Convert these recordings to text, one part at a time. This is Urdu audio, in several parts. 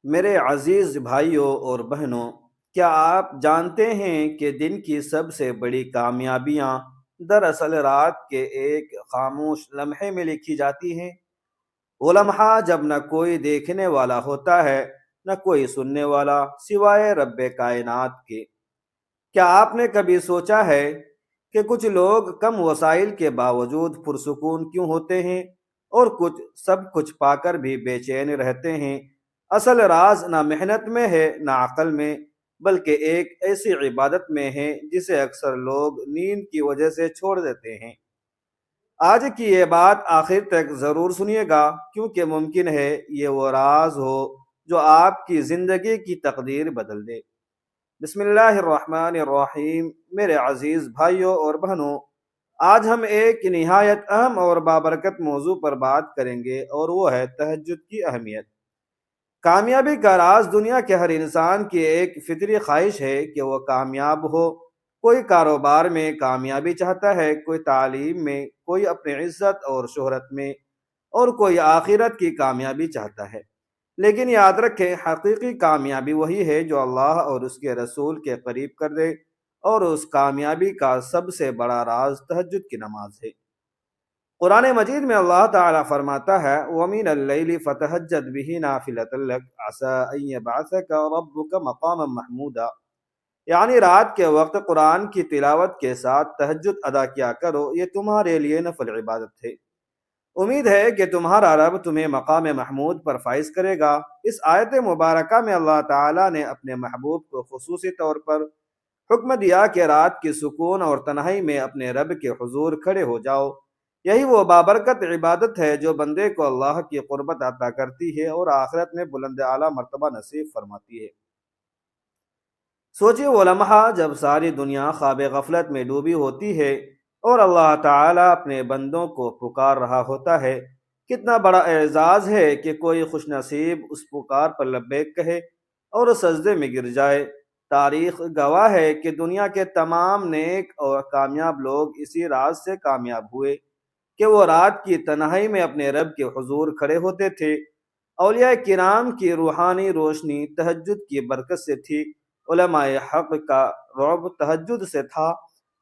میرے عزیز بھائیوں اور بہنوں، کیا آپ جانتے ہیں کہ دن کی سب سے بڑی کامیابیاں دراصل رات کے ایک خاموش لمحے میں لکھی جاتی ہیں؟ وہ لمحہ جب نہ کوئی دیکھنے والا ہوتا ہے، نہ کوئی سننے والا سوائے رب کائنات کے۔ کیا آپ نے کبھی سوچا ہے کہ کچھ لوگ کم وسائل کے باوجود پرسکون کیوں ہوتے ہیں اور کچھ سب کچھ پا کر بھی بے چین رہتے ہیں؟ اصل راز نہ محنت میں ہے نہ عقل میں، بلکہ ایک ایسی عبادت میں ہے جسے اکثر لوگ نیند کی وجہ سے چھوڑ دیتے ہیں۔ آج کی یہ بات آخر تک ضرور سنیے گا، کیونکہ ممکن ہے یہ وہ راز ہو جو آپ کی زندگی کی تقدیر بدل دے۔ بسم اللہ الرحمن الرحیم۔ میرے عزیز بھائیوں اور بہنوں، آج ہم ایک نہایت اہم اور بابرکت موضوع پر بات کریں گے، اور وہ ہے تہجد کی اہمیت۔ کامیابی کا راز دنیا کے ہر انسان کی ایک فطری خواہش ہے کہ وہ کامیاب ہو۔ کوئی کاروبار میں کامیابی چاہتا ہے، کوئی تعلیم میں، کوئی اپنی عزت اور شہرت میں، اور کوئی آخرت کی کامیابی چاہتا ہے۔ لیکن یاد رکھیں، حقیقی کامیابی وہی ہے جو اللہ اور اس کے رسول کے قریب کر دے، اور اس کامیابی کا سب سے بڑا راز تہجد کی نماز ہے۔ قرآن مجید میں اللہ تعالیٰ فرماتا ہے، وَمِنَ اللَّيْلِ فَتَهَجَّدْ بِهِ نَافِلَةً لَكَ عَسَىٰ أَن يَبْعَثَكَ رَبُّكَ مَقَامًا مَحْمُودًا۔ یعنی رات کے وقت قرآن کی تلاوت کے ساتھ تہجد ادا کیا کرو، یہ تمہارے لیے نفل عبادت ہے۔ امید ہے کہ تمہارا رب تمہیں مقام محمود پر فائز کرے گا۔ اس آیت مبارکہ میں اللہ تعالیٰ نے اپنے محبوب کو خصوصی طور پر حکم دیا کہ رات کی سکون اور تنہائی میں اپنے رب کے حضور کھڑے ہو جاؤ۔ یہی وہ بابرکت عبادت ہے جو بندے کو اللہ کی قربت عطا کرتی ہے اور آخرت میں بلند اعلیٰ مرتبہ نصیب فرماتی ہے۔ سوچیے وہ لمحہ جب ساری دنیا خواب غفلت میں ڈوبی ہوتی ہے اور اللہ تعالیٰ اپنے بندوں کو پکار رہا ہوتا ہے۔ کتنا بڑا اعزاز ہے کہ کوئی خوش نصیب اس پکار پر لبیک کہے اور سجدے میں گر جائے۔ تاریخ گواہ ہے کہ دنیا کے تمام نیک اور کامیاب لوگ اسی راز سے کامیاب ہوئے کہ وہ رات کی تنہائی میں اپنے رب کے حضور کھڑے ہوتے تھے۔ اولیاء کرام کی روحانی روشنی تہجد کی برکت سے تھی، علماء حق کا رعب تہجد سے تھا،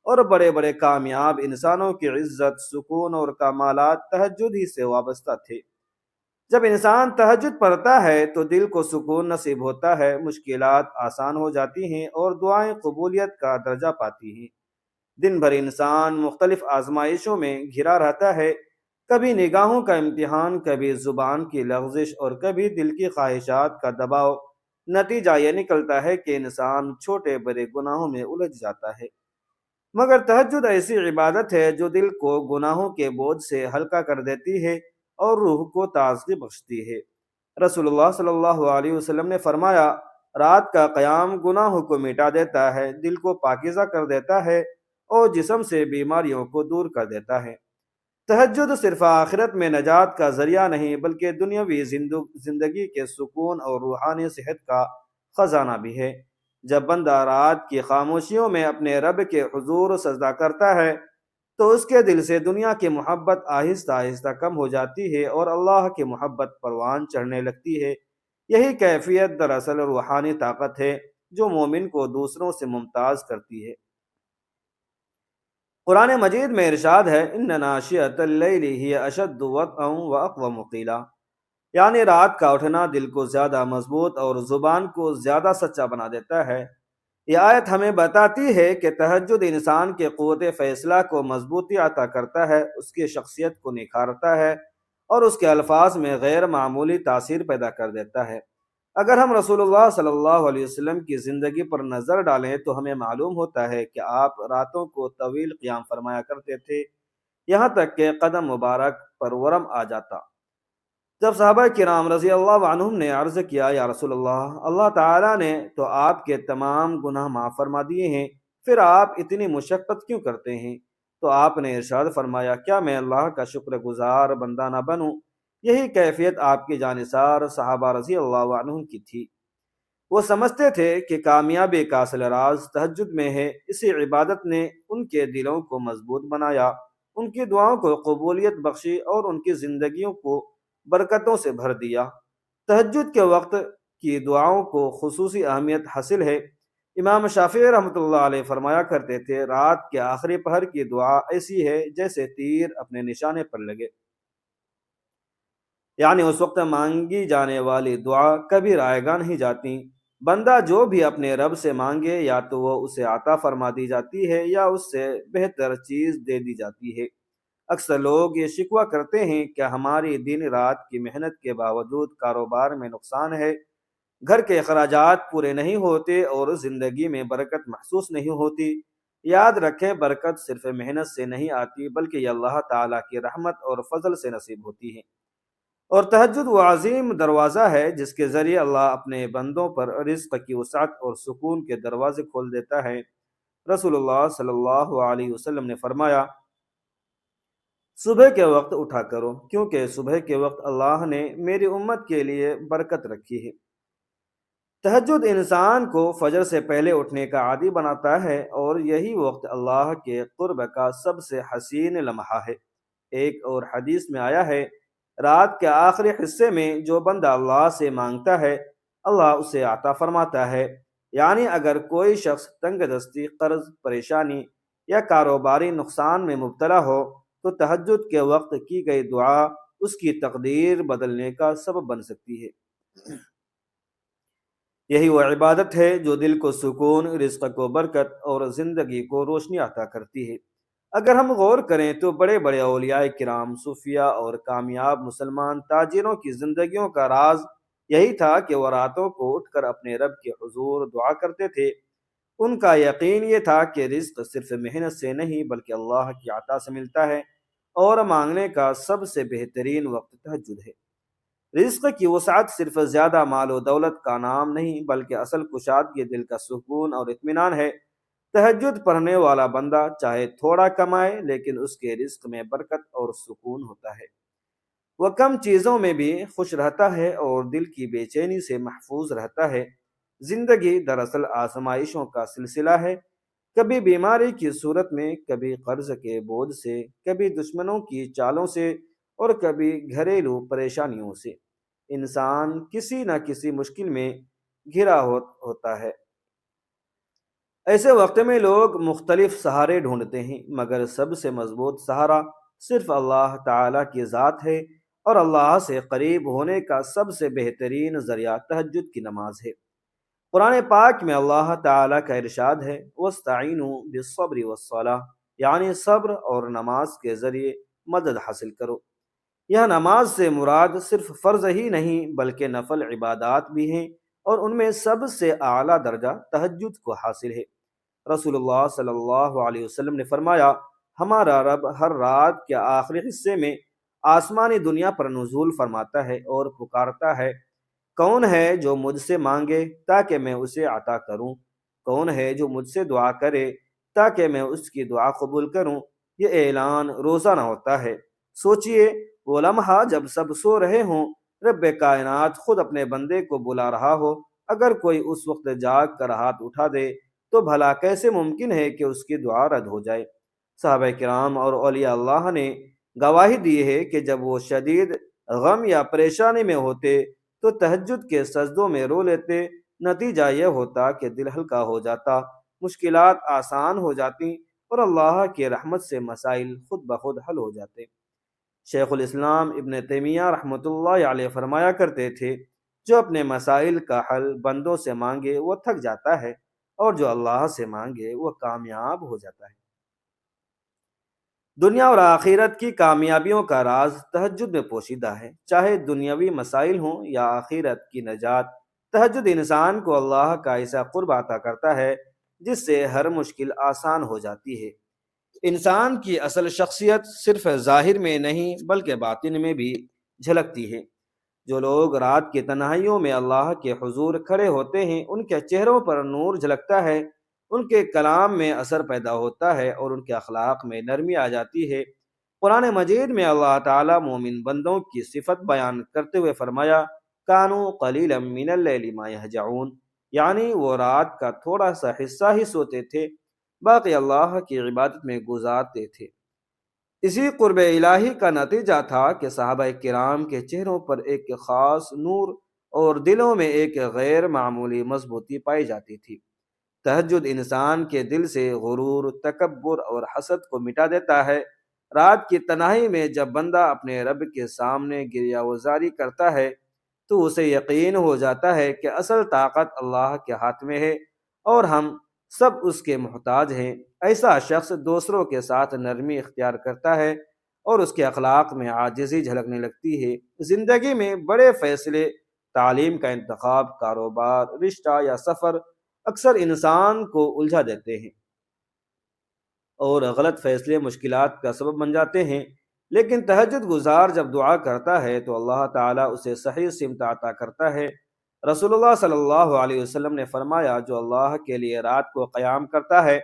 اور بڑے بڑے کامیاب انسانوں کی عزت، سکون اور کمالات تہجد ہی سے وابستہ تھے۔ جب انسان تہجد پڑھتا ہے تو دل کو سکون نصیب ہوتا ہے، مشکلات آسان ہو جاتی ہیں اور دعائیں قبولیت کا درجہ پاتی ہیں۔ دن بھر انسان مختلف آزمائشوں میں گھرا رہتا ہے، کبھی نگاہوں کا امتحان، کبھی زبان کی لغزش اور کبھی دل کی خواہشات کا دباؤ۔ نتیجہ یہ نکلتا ہے کہ انسان چھوٹے بڑے گناہوں میں الجھ جاتا ہے۔ مگر تہجد ایسی عبادت ہے جو دل کو گناہوں کے بوجھ سے ہلکا کر دیتی ہے اور روح کو تازگی بخشتی ہے۔ رسول اللہ صلی اللہ علیہ وسلم نے فرمایا، رات کا قیام گناہوں کو مٹا دیتا ہے، دل کو پاکیزہ کر دیتا ہے اور جسم سے بیماریوں کو دور کر دیتا ہے۔ تہجد صرف آخرت میں نجات کا ذریعہ نہیں، بلکہ دنیاوی زندگی کے سکون اور روحانی صحت کا خزانہ بھی ہے۔ جب بندہ رات کی خاموشیوں میں اپنے رب کے حضور سجدہ کرتا ہے تو اس کے دل سے دنیا کی محبت آہستہ آہستہ کم ہو جاتی ہے اور اللہ کی محبت پروان چڑھنے لگتی ہے۔ یہی کیفیت دراصل روحانی طاقت ہے جو مومن کو دوسروں سے ممتاز کرتی ہے۔ قرآن مجید میں ارشاد ہے، ان ناشئۃ اللیل ہی اشد وطئا واقوم قیلا۔ یعنی رات کا اٹھنا دل کو زیادہ مضبوط اور زبان کو زیادہ سچا بنا دیتا ہے۔ یہ آیت ہمیں بتاتی ہے کہ تہجد انسان کے قوت فیصلہ کو مضبوطی عطا کرتا ہے، اس کی شخصیت کو نکھارتا ہے اور اس کے الفاظ میں غیر معمولی تاثیر پیدا کر دیتا ہے۔ اگر ہم رسول اللہ صلی اللہ علیہ وسلم کی زندگی پر نظر ڈالیں تو ہمیں معلوم ہوتا ہے کہ آپ راتوں کو طویل قیام فرمایا کرتے تھے، یہاں تک کہ قدم مبارک پر ورم آ جاتا۔ جب صحابہ کرام رضی اللہ عنہم نے عرض کیا، یا رسول اللہ، اللہ تعالیٰ نے تو آپ کے تمام گناہ معاف فرما دیے ہیں، پھر آپ اتنی مشقت کیوں کرتے ہیں؟ تو آپ نے ارشاد فرمایا، کیا میں اللہ کا شکر گزار بندہ نہ بنوں؟ یہی کیفیت آپ کی جانثار صحابہ رضی اللہ عنہم کی تھی۔ وہ سمجھتے تھے کہ کامیابی کا اصل راز تہجد میں ہے۔ اسی عبادت نے ان کے دلوں کو مضبوط بنایا، ان کی دعاؤں کو قبولیت بخشی اور ان کی زندگیوں کو برکتوں سے بھر دیا۔ تہجد کے وقت کی دعاؤں کو خصوصی اہمیت حاصل ہے۔ امام شافعی رحمۃ اللہ علیہ فرمایا کرتے تھے، رات کے آخری پہر کی دعا ایسی ہے جیسے تیر اپنے نشانے پر لگے، یعنی اس وقت مانگی جانے والی دعا کبھی رائے گاہ نہیں جاتی۔ بندہ جو بھی اپنے رب سے مانگے یا تو وہ اسے عطا فرما دی جاتی ہے یا اس سے بہتر چیز دے دی جاتی ہے۔ اکثر لوگ یہ شکوہ کرتے ہیں کہ ہماری دن رات کی محنت کے باوجود کاروبار میں نقصان ہے، گھر کے اخراجات پورے نہیں ہوتے اور زندگی میں برکت محسوس نہیں ہوتی۔ یاد رکھیں، برکت صرف محنت سے نہیں آتی بلکہ یہ اللہ تعالیٰ کی رحمت اور فضل سے نصیب ہوتی ہے۔ اور تہجد وہ عظیم دروازہ ہے جس کے ذریعے اللہ اپنے بندوں پر رزق کی وسعت اور سکون کے دروازے کھول دیتا ہے۔ رسول اللہ صلی اللہ علیہ وسلم نے فرمایا، صبح کے وقت اٹھا کرو کیونکہ صبح کے وقت اللہ نے میری امت کے لیے برکت رکھی ہے۔ تہجد انسان کو فجر سے پہلے اٹھنے کا عادی بناتا ہے اور یہی وقت اللہ کے قرب کا سب سے حسین لمحہ ہے۔ ایک اور حدیث میں آیا ہے، رات کے آخری حصے میں جو بندہ اللہ سے مانگتا ہے اللہ اسے عطا فرماتا ہے۔ یعنی اگر کوئی شخص تنگ دستی، قرض، پریشانی یا کاروباری نقصان میں مبتلا ہو تو تہجد کے وقت کی گئی دعا اس کی تقدیر بدلنے کا سبب بن سکتی ہے۔ یہی وہ عبادت ہے جو دل کو سکون، رزق کو برکت اور زندگی کو روشنی عطا کرتی ہے۔ اگر ہم غور کریں تو بڑے بڑے اولیاء کرام، صوفیاء اور کامیاب مسلمان تاجروں کی زندگیوں کا راز یہی تھا کہ وہ راتوں کو اٹھ کر اپنے رب کے حضور دعا کرتے تھے۔ ان کا یقین یہ تھا کہ رزق صرف محنت سے نہیں بلکہ اللہ کی عطا سے ملتا ہے، اور مانگنے کا سب سے بہترین وقت تہجد ہے۔ رزق کی وسعت صرف زیادہ مال و دولت کا نام نہیں بلکہ اصل کشادگی دل کا سکون اور اطمینان ہے۔ تہجد پڑھنے والا بندہ چاہے تھوڑا کمائے لیکن اس کے رزق میں برکت اور سکون ہوتا ہے۔ وہ کم چیزوں میں بھی خوش رہتا ہے اور دل کی بے چینی سے محفوظ رہتا ہے۔ زندگی دراصل آزمائشوں کا سلسلہ ہے، کبھی بیماری کی صورت میں، کبھی قرض کے بوجھ سے، کبھی دشمنوں کی چالوں سے اور کبھی گھریلو پریشانیوں سے۔ انسان کسی نہ کسی مشکل میں گھرا ہوتا ہے۔ ایسے وقت میں لوگ مختلف سہارے ڈھونڈتے ہیں مگر سب سے مضبوط سہارا صرف اللہ تعالیٰ کی ذات ہے، اور اللہ سے قریب ہونے کا سب سے بہترین ذریعہ تہجد کی نماز ہے۔ قرآن پاک میں اللہ تعالیٰ کا ارشاد ہے، وَاسْتَعِینُوا بِالصَّبْرِ وَالصَّلَاةِ، یعنی صبر اور نماز کے ذریعے مدد حاصل کرو۔ یہ نماز سے مراد صرف فرض ہی نہیں بلکہ نفل عبادات بھی ہیں، اور ان میں سب سے اعلیٰ درجہ تہجد کو حاصل ہے۔ رسول اللہ صلی اللہ علیہ وسلم نے فرمایا، ہمارا رب ہر رات کے آخری حصے میں آسمانی دنیا پر نزول فرماتا ہے اور پکارتا ہے، کون ہے جو مجھ سے مانگے تاکہ میں اسے عطا کروں؟ کون ہے جو مجھ سے دعا کرے تاکہ میں اس کی دعا قبول کروں؟ یہ اعلان روزانہ ہوتا ہے۔ سوچئے، وہ لمحہ جب سب سو رہے ہوں، رب کائنات خود اپنے بندے کو بلا رہا ہو۔ اگر کوئی اس وقت جاگ کر ہاتھ اٹھا دے تو بھلا کیسے ممکن ہے کہ اس کی دعا رد ہو جائے؟ صحابہ کرام اور اولیاء اللہ نے گواہی دی ہے کہ جب وہ شدید غم یا پریشانی میں ہوتے تو تہجد کے سجدوں میں رو لیتے۔ نتیجہ یہ ہوتا کہ دل ہلکا ہو جاتا، مشکلات آسان ہو جاتی اور اللہ کی رحمت سے مسائل خود بخود حل ہو جاتے۔ شیخ الاسلام ابن تیمیہ رحمۃ اللہ علیہ فرمایا کرتے تھے، جو اپنے مسائل کا حل بندوں سے مانگے وہ تھک جاتا ہے، اور جو اللہ سے مانگے وہ کامیاب ہو جاتا ہے۔ دنیا اور آخرت کی کامیابیوں کا راز تہجد میں پوشیدہ ہے، چاہے دنیاوی مسائل ہوں یا آخرت کی نجات۔ تہجد انسان کو اللہ کا ایسا قرب عطا کرتا ہے جس سے ہر مشکل آسان ہو جاتی ہے۔ انسان کی اصل شخصیت صرف ظاہر میں نہیں بلکہ باطن میں بھی جھلکتی ہے۔ جو لوگ رات کی تنہائیوں میں اللہ کے حضور کھڑے ہوتے ہیں ان کے چہروں پر نور جھلکتا ہے، ان کے کلام میں اثر پیدا ہوتا ہے اور ان کے اخلاق میں نرمی آ جاتی ہے۔ قرآن مجید میں اللہ تعالیٰ مومن بندوں کی صفت بیان کرتے ہوئے فرمایا، کانوا قلیلا من اللیل ما یہجعون، یعنی وہ رات کا تھوڑا سا حصہ ہی سوتے تھے، باقی اللہ کی عبادت میں گزارتے تھے۔ اسی قرب الہی کا نتیجہ تھا کہ صحابہ کرام کے چہروں پر ایک خاص نور اور دلوں میں ایک غیر معمولی مضبوطی پائی جاتی تھی۔ تہجد انسان کے دل سے غرور، تکبر اور حسد کو مٹا دیتا ہے۔ رات کی تنہائی میں جب بندہ اپنے رب کے سامنے گریہ وزاری کرتا ہے تو اسے یقین ہو جاتا ہے کہ اصل طاقت اللہ کے ہاتھ میں ہے اور ہم سب اس کے محتاج ہیں۔ ایسا شخص دوسروں کے ساتھ نرمی اختیار کرتا ہے اور اس کے اخلاق میں عاجزی جھلکنے لگتی ہے۔ زندگی میں بڑے فیصلے، تعلیم کا انتخاب، کاروبار، رشتہ یا سفر اکثر انسان کو الجھا دیتے ہیں اور غلط فیصلے مشکلات کا سبب بن جاتے ہیں، لیکن تہجد گزار جب دعا کرتا ہے تو اللہ تعالیٰ اسے صحیح سمت عطا کرتا ہے۔ رسول اللہ صلی اللہ علیہ وسلم نے فرمایا، جو اللہ کے لیے رات کو قیام کرتا ہے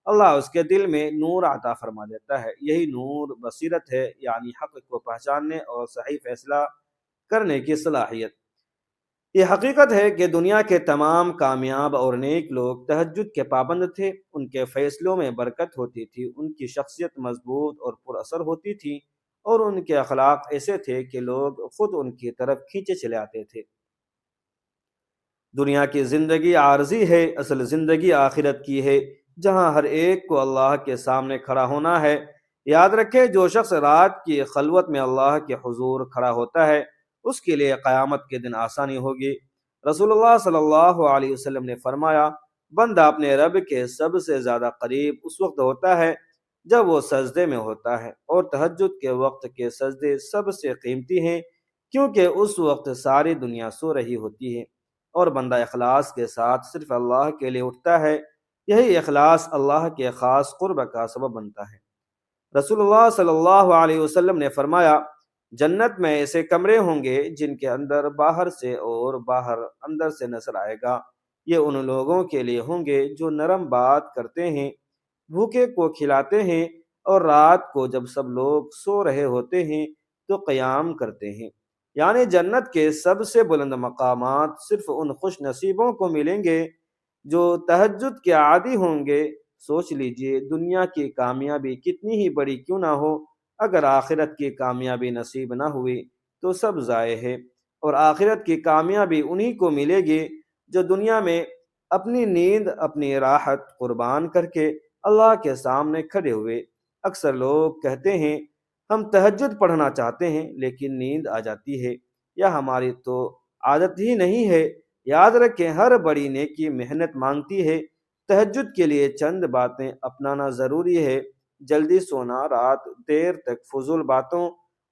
اللہ اس کے دل میں نور عطا فرما دیتا ہے۔ یہی نور بصیرت ہے، یعنی حق کو پہچاننے اور صحیح فیصلہ کرنے کی صلاحیت۔ یہ حقیقت ہے کہ دنیا کے تمام کامیاب اور نیک لوگ تہجد کے پابند تھے۔ ان کے فیصلوں میں برکت ہوتی تھی، ان کی شخصیت مضبوط اور پر اثر ہوتی تھی، اور ان کے اخلاق ایسے تھے کہ لوگ خود ان کی طرف کھینچے چلے آتے تھے۔ دنیا کی زندگی عارضی ہے، اصل زندگی آخرت کی ہے، جہاں ہر ایک کو اللہ کے سامنے کھڑا ہونا ہے۔ یاد رکھے، جو شخص رات کی خلوت میں اللہ کے حضور کھڑا ہوتا ہے اس کے لیے قیامت کے دن آسانی ہوگی۔ رسول اللہ صلی اللہ علیہ وسلم نے فرمایا، بندہ اپنے رب کے سب سے زیادہ قریب اس وقت ہوتا ہے جب وہ سجدے میں ہوتا ہے، اور تہجد کے وقت کے سجدے سب سے قیمتی ہیں کیونکہ اس وقت ساری دنیا سو رہی ہوتی ہے اور بندہ اخلاص کے ساتھ صرف اللہ کے لیے اٹھتا ہے۔ یہی اخلاص اللہ کے خاص قرب کا سبب بنتا ہے۔ رسول اللہ صلی اللہ علیہ وسلم نے فرمایا، جنت میں ایسے کمرے ہوں گے جن کے اندر باہر سے اور باہر اندر سے نظر آئے گا۔ یہ ان لوگوں کے لیے ہوں گے جو نرم بات کرتے ہیں، بھوکے کو کھلاتے ہیں، اور رات کو جب سب لوگ سو رہے ہوتے ہیں تو قیام کرتے ہیں۔ یعنی جنت کے سب سے بلند مقامات صرف ان خوش نصیبوں کو ملیں گے جو تہجد کے عادی ہوں گے۔ سوچ لیجئے، دنیا کی کامیابی کتنی ہی بڑی کیوں نہ ہو، اگر آخرت کی کامیابی نصیب نہ ہوئی تو سب ضائع ہے، اور آخرت کی کامیابی انہی کو ملے گی جو دنیا میں اپنی نیند، اپنی راحت قربان کر کے اللہ کے سامنے کھڑے ہوئے۔ اکثر لوگ کہتے ہیں، ہم تہجد پڑھنا چاہتے ہیں لیکن نیند آ جاتی ہے، یا ہماری تو عادت ہی نہیں ہے۔ یاد رکھیں، ہر بڑی نیکی محنت مانگتی ہے۔ تہجد کے لیے چند باتیں اپنانا ضروری ہے: جلدی سونا، رات دیر تک فضول باتوں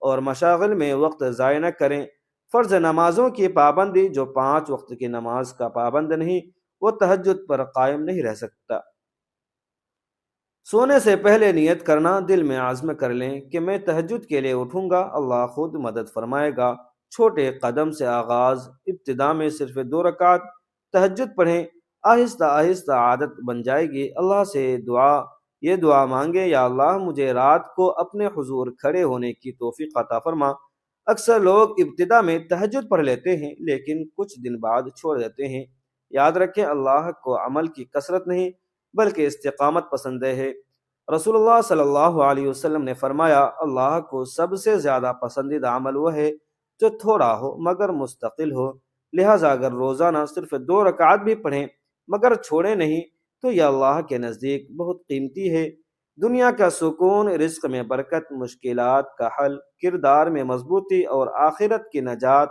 اور مشاغل میں وقت ضائع نہ کریں۔ فرض نمازوں کی پابندی، جو 5 وقت کی نماز کا پابند نہیں وہ تہجد پر قائم نہیں رہ سکتا۔ سونے سے پہلے نیت کرنا، دل میں عزم کر لیں کہ میں تہجد کے لیے اٹھوں گا، اللہ خود مدد فرمائے گا۔ چھوٹے قدم سے آغاز، ابتدا میں صرف 2 رکعت تہجد پڑھیں، آہستہ آہستہ عادت بن جائے گی۔ اللہ سے یہ دعا مانگے، یا اللہ مجھے رات کو اپنے حضور کھڑے ہونے کی توفیق عطا فرما۔ اکثر لوگ ابتدا میں تہجد پڑھ لیتے ہیں لیکن کچھ دن بعد چھوڑ دیتے ہیں۔ یاد رکھیں، اللہ کو عمل کی کثرت نہیں بلکہ استقامت پسند ہے۔ رسول اللہ صلی اللہ علیہ وسلم نے فرمایا، اللہ کو سب سے زیادہ پسندیدہ عمل وہ ہے جو تھوڑا ہو مگر مستقل ہو۔ لہٰذا اگر روزانہ صرف 2 رکعت بھی پڑھیں مگر چھوڑیں نہیں تو یہ اللہ کے نزدیک بہت قیمتی ہے۔ دنیا کا سکون، رزق میں برکت، مشکلات کا حل، کردار میں مضبوطی اور آخرت کی نجات،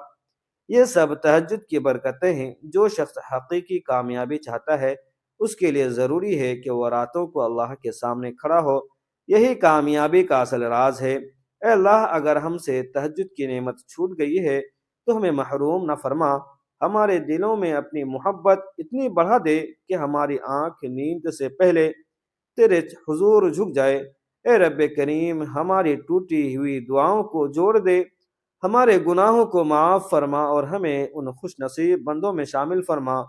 یہ سب تہجد کی برکتیں ہیں۔ جو شخص حقیقی کامیابی چاہتا ہے اس کے لیے ضروری ہے کہ وہ راتوں کو اللہ کے سامنے کھڑا ہو۔ یہی کامیابی کا اصل راز ہے۔ اے اللہ، اگر ہم سے تہجد کی نعمت چھوٹ گئی ہے تو ہمیں محروم نہ فرما۔ ہمارے دلوں میں اپنی محبت اتنی بڑھا دے کہ ہماری آنکھ نیند سے پہلے تیرے حضور جھک جائے۔ اے رب کریم، ہماری ٹوٹی ہوئی دعاؤں کو جوڑ دے، ہمارے گناہوں کو معاف فرما اور ہمیں ان خوش نصیب بندوں میں شامل فرما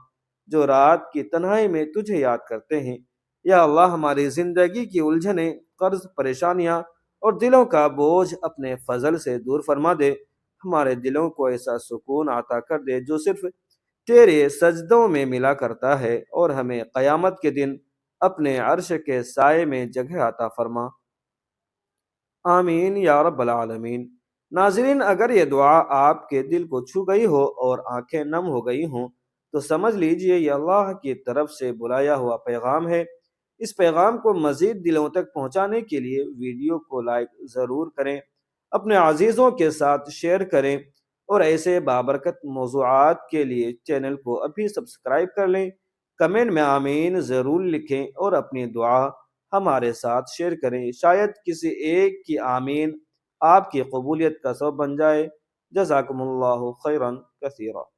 جو رات کی تنہائی میں تجھے یاد کرتے ہیں۔ یا اللہ، ہماری زندگی کی الجھنیں، قرض، پریشانیاں اور دلوں کا بوجھ اپنے فضل سے دور فرما دے۔ ہمارے دلوں کو ایسا سکون عطا کر دے جو صرف تیرے سجدوں میں ملا کرتا ہے، اور ہمیں قیامت کے دن اپنے عرش کے سائے میں جگہ عطا فرما۔ آمین یا رب العالمین۔ ناظرین، اگر یہ دعا آپ کے دل کو چھو گئی ہو اور آنکھیں نم ہو گئی ہوں تو سمجھ لیجئے یہ اللہ کی طرف سے بلایا ہوا پیغام ہے۔ اس پیغام کو مزید دلوں تک پہنچانے کے لیے ویڈیو کو لائک ضرور کریں، اپنے عزیزوں کے ساتھ شیئر کریں، اور ایسے بابرکت موضوعات کے لیے چینل کو ابھی سبسکرائب کر لیں۔ کمنٹ میں آمین ضرور لکھیں اور اپنی دعا ہمارے ساتھ شیئر کریں، شاید کسی ایک کی آمین آپ کی قبولیت کا سبب بن جائے۔ جزاکم اللہ خیرا کثیرا۔